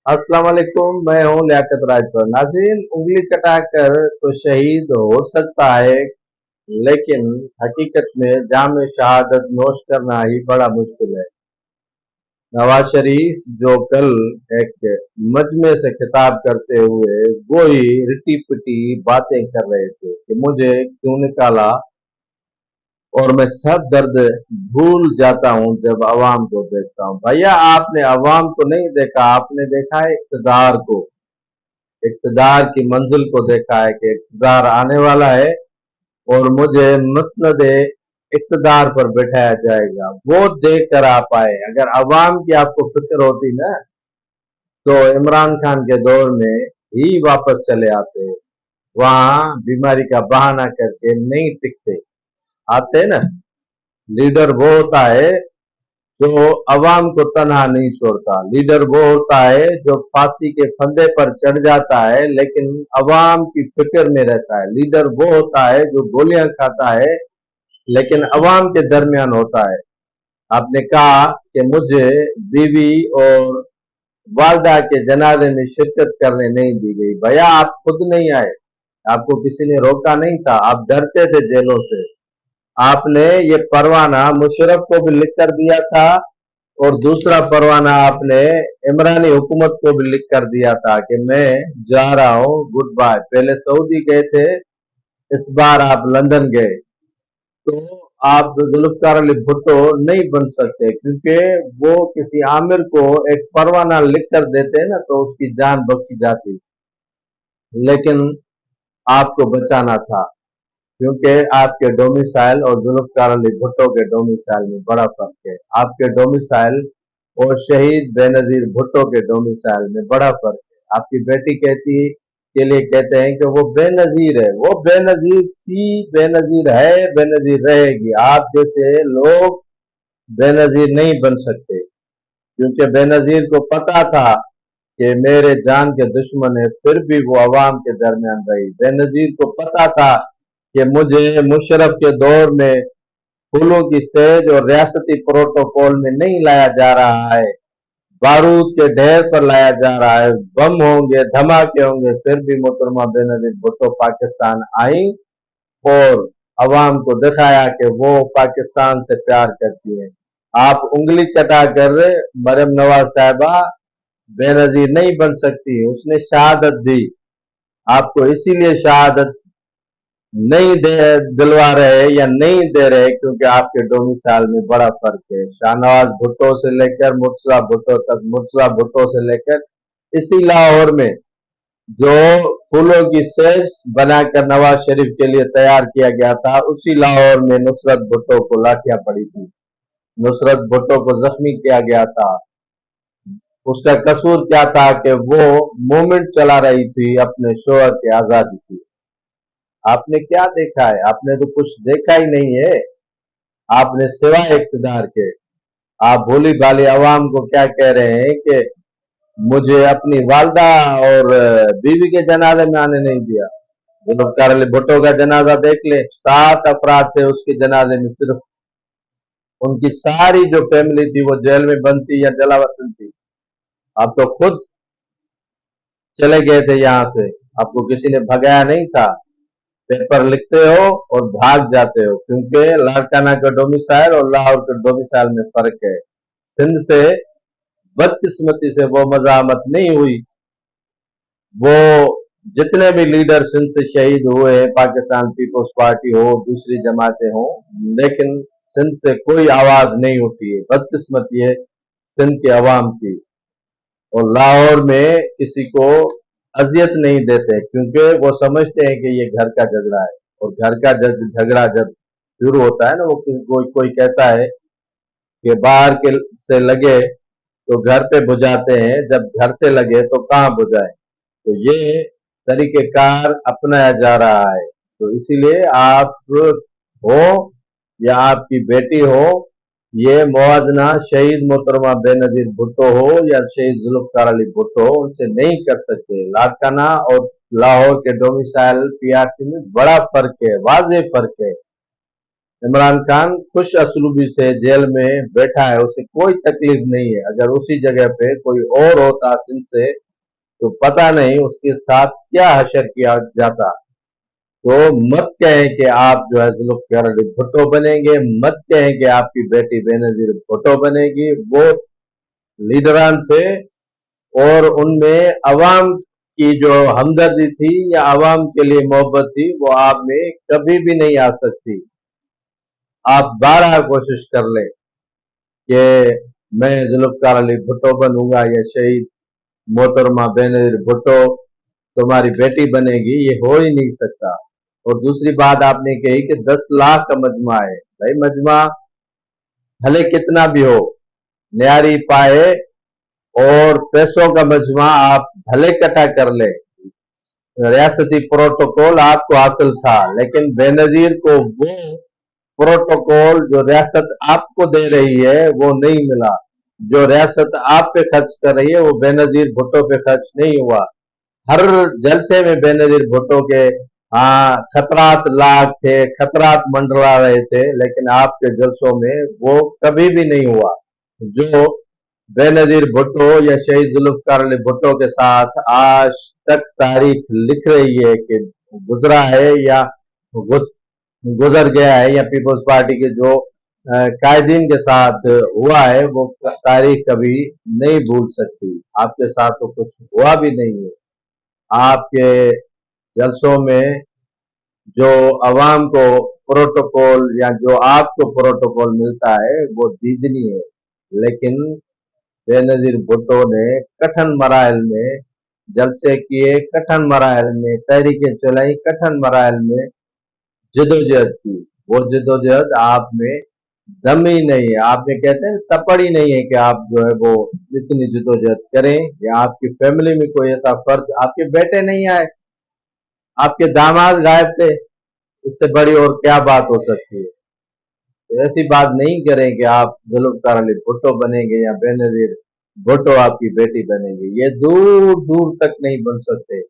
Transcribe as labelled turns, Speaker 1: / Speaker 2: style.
Speaker 1: अस्सलाम वालेकुम। मैं हूँ लियाकत राजपुर। नाज़रीन, उंगली कटाकर तो शहीद हो सकता है, लेकिन हकीकत में जाम शहादत नोश करना ही बड़ा मुश्किल है। नवाज शरीफ जो कल एक मजमे से खिताब करते हुए वही रिटी पिटी बातें कर रहे थे कि मुझे क्यों निकाला, और मैं सब दर्द भूल जाता हूं जब अवाम को देखता हूं। भैया, आपने अवाम को नहीं देखा, आपने देखा है इक़्तिदार को, इक़्तिदार की मंजिल को देखा है कि इक़्तिदार आने वाला है और मुझे मसनद इक़्तिदार पर बैठाया जाएगा। वो देख कर आप आए। अगर अवाम की आपको फिक्र होती ना, तो इमरान खान के दौर में ही वापस चले आते। वहां बीमारी का बहाना करके नहीं टिकते, आते ना। लीडर वो होता है जो अवाम को तनहा नहीं छोड़ता। लीडर वो होता है जो फांसी के फंदे पर चढ़ जाता है लेकिन अवाम की फिक्र में रहता है। लीडर वो होता है जो गोलियां खाता है लेकिन अवाम के दरमियान होता है। आपने कहा कि मुझे बीवी और वालदा के जनाजे में शिरकत करने नहीं दी गई। भैया, आप खुद नहीं आए, आपको किसी ने रोका नहीं था, आप डरते थे जेलों से। आपने ये परवाना मुशर्रफ को भी लिख कर दिया था और दूसरा परवाना आपने इमरानी हुकूमत को भी लिख कर दिया था कि मैं जा रहा हूं, गुड बाय। पहले सऊदी गए थे, इस बार आप लंदन गए, तो आप जुल्फकार अली भुट्टो नहीं बन सकते, क्योंकि वो किसी आमिर को एक परवाना लिख कर देते ना तो उसकी जान बख्शी जाती। लेकिन आपको बचाना था, क्योंकि आपके डोमिसाइल और जुल्फकार अली भुट्टो के डोमिसाइल में बड़ा फर्क है। आपके डोमिसाइल और शहीद बेनजीर भुट्टो के डोमिसाइल में बड़ा फर्क है। आपकी बेटी कहती के लिए कहते हैं कि वो बेनजीर है, वो बेनजीर थी, बेनजीर है, बेनजीर रहेगी। आप जैसे लोग बेनजीर नहीं बन सकते, क्योंकि बेनजीर को पता था कि मेरे जान के दुश्मन है, फिर भी वो अवाम के दरमियान रही। बेनजीर को पता था कि मुझे मुशर्रफ के दौर में फूलों की सेज और रियासती प्रोटोकॉल में नहीं लाया जा रहा है, बारूद के ढेर पर लाया जा रहा है। बम होंगे, धमाके होंगे, फिर भी मोहतरमा बेनजीर भुट्टो पाकिस्तान आई और अवाम को दिखाया कि वो पाकिस्तान से प्यार करती है। आप उंगली कटा कर मरियम नवाज साहिबा बेनजीर नहीं बन सकती, उसने शहादत दी। आपको इसीलिए शहादत नहीं दे दिलवा रहे या नहीं दे रहे क्योंकि आपके डोमिसाइल में बड़ा फर्क है। शाहनवाज भुट्टो से लेकर मुर्तजा भुट्टो तक, मुर्तजा भुट्टो से लेकर इसी लाहौर में जो फूलों की सेज बनाकर नवाज शरीफ के लिए तैयार किया गया था, उसी लाहौर में नुसरत भुट्टो को लाठियां पड़ी थी, नुसरत भुट्टो को जख्मी किया गया था। उसका कसूर क्या था कि वो मूवमेंट चला रही थी अपने शोहर की आजादी की। आपने क्या देखा है? आपने तो कुछ देखा ही नहीं है। आपने सिवाय इक़्तिदार के, आप भोली भाली अवाम को क्या कह रहे हैं कि मुझे अपनी वालदा और बीवी के जनाजे में आने नहीं दिया। जुल्फकार अली भुट्टो का जनाजा देख ले, 7 अफराद थे उसके जनाजे में, सिर्फ उनकी सारी जो फैमिली थी वो जेल में बंद थी या जलावतन थी। आप तो खुद चले गए थे यहां से, आपको किसी ने भगाया नहीं था। पेपर लिखते हो और भाग जाते हो, क्योंकि लाड़काना का डोमिसाइल और लाहौर के डोमिसाइल में फर्क है। सिंध से बदकिस्मती से वो मजामत नहीं हुई। वो जितने भी लीडर सिंध से शहीद हुए हैं, पाकिस्तान पीपल्स पार्टी हो, दूसरी जमातें हो, लेकिन सिंध से कोई आवाज नहीं उठी है। बदकिस्मती है सिंध के अवाम की। और लाहौर में किसी को अजियत नहीं देते, क्योंकि वो समझते हैं कि ये घर का झगड़ा है। और घर का झगड़ा जब शुरू होता है ना, वो कोई कोई कहता है कि बाहर के से लगे तो घर पे बुझाते हैं, जब घर से लगे तो कहाँ बुझाए। तो ये तरीकेकार अपनाया जा रहा है। तो इसीलिए आप हो या आपकी बेटी हो, ये मुवाजना शहीद मोहतरमा बेनजीर भुट्टो हो या शहीद जुल्फकार अली भुट्टो हो, उनसे नहीं कर सकते। लाड़काना और लाहौर के डोमिसाइल पीआरसी में बड़ा फर्क है, वाज़ेह फर्क है। इमरान खान खुश असलूबी से जेल में बैठा है, उसे कोई तकलीफ नहीं है। अगर उसी जगह पे कोई और होता सिंध से तो पता नहीं उसके साथ क्या हशर किया जाता। तो मत कहें कि आप जो है जुल्फ़िकार अली भुट्टो बनेंगे, मत कहें कि आपकी बेटी बेनजीर भुट्टो बनेगी। वो लीडरान थे और उनमें अवाम की जो हमदर्दी थी या अवाम के लिए मोहब्बत थी वो आप में कभी भी नहीं आ सकती। आप 12 कोशिश कर लें कि मैं जुल्फ़िकार अली भुट्टो बनूंगा या शहीद मोहतरमा बेनजीर भुट्टो तुम्हारी बेटी बनेगी, ये हो ही नहीं सकता। और दूसरी बात आपने कही कि 10 लाख का मजमा है। भाई मजमा भले कितना भी हो, न्यारी पाए और पैसों का मजमा आप भले इकट्ठा कर ले, रियासती प्रोटोकॉल आपको हासिल था, लेकिन बेनजीर को वो प्रोटोकॉल जो रियासत आपको दे रही है वो नहीं मिला। जो रियासत आप पे खर्च कर रही है वो बेनजीर भुट्टो पे खर्च नहीं हुआ। हर जलसे में बेनजीर भुट्टो के हाँ खतरात लाख थे, खतरात मंडरा रहे थे, लेकिन आपके जलसों में वो कभी भी नहीं हुआ। जो बेनजीर भुट्टो या शहीद जुल्फ़िकार अली भुट्टो के साथ आज तक तारीख लिख रही है कि गुजरा है या गुजर गया है, या पीपल्स पार्टी के जो कायदीन के साथ हुआ है वो तारीख कभी नहीं भूल सकती। आपके साथ तो कुछ हुआ भी नहीं है। आपके जलसों में जो अवाम को प्रोटोकॉल या जो आपको प्रोटोकॉल मिलता है वो दीदनी है, लेकिन बेनजीर भुट्टो ने कठिन मराहल में जलसे किए, कठिन मराहल में तहरीकें चलाई, कठिन मराहल में जदोजहद की। वो जदोजहद आप में दम ही नहीं है, आप में कहते हैं तपड़ ही नहीं है कि आप जो है वो इतनी जदोजहद करें, या आपकी फैमिली में कोई ऐसा फर्ज, आपके बेटे नहीं आए, आपके दामाद गायब थे, इससे बड़ी और क्या बात हो सकती है। तो ऐसी बात नहीं करें कि आप जुल्फ़िकार अली भुट्टो बनेंगे या बेनजीर भुट्टो आपकी बेटी बनेगी, ये दूर दूर तक नहीं बन सकते।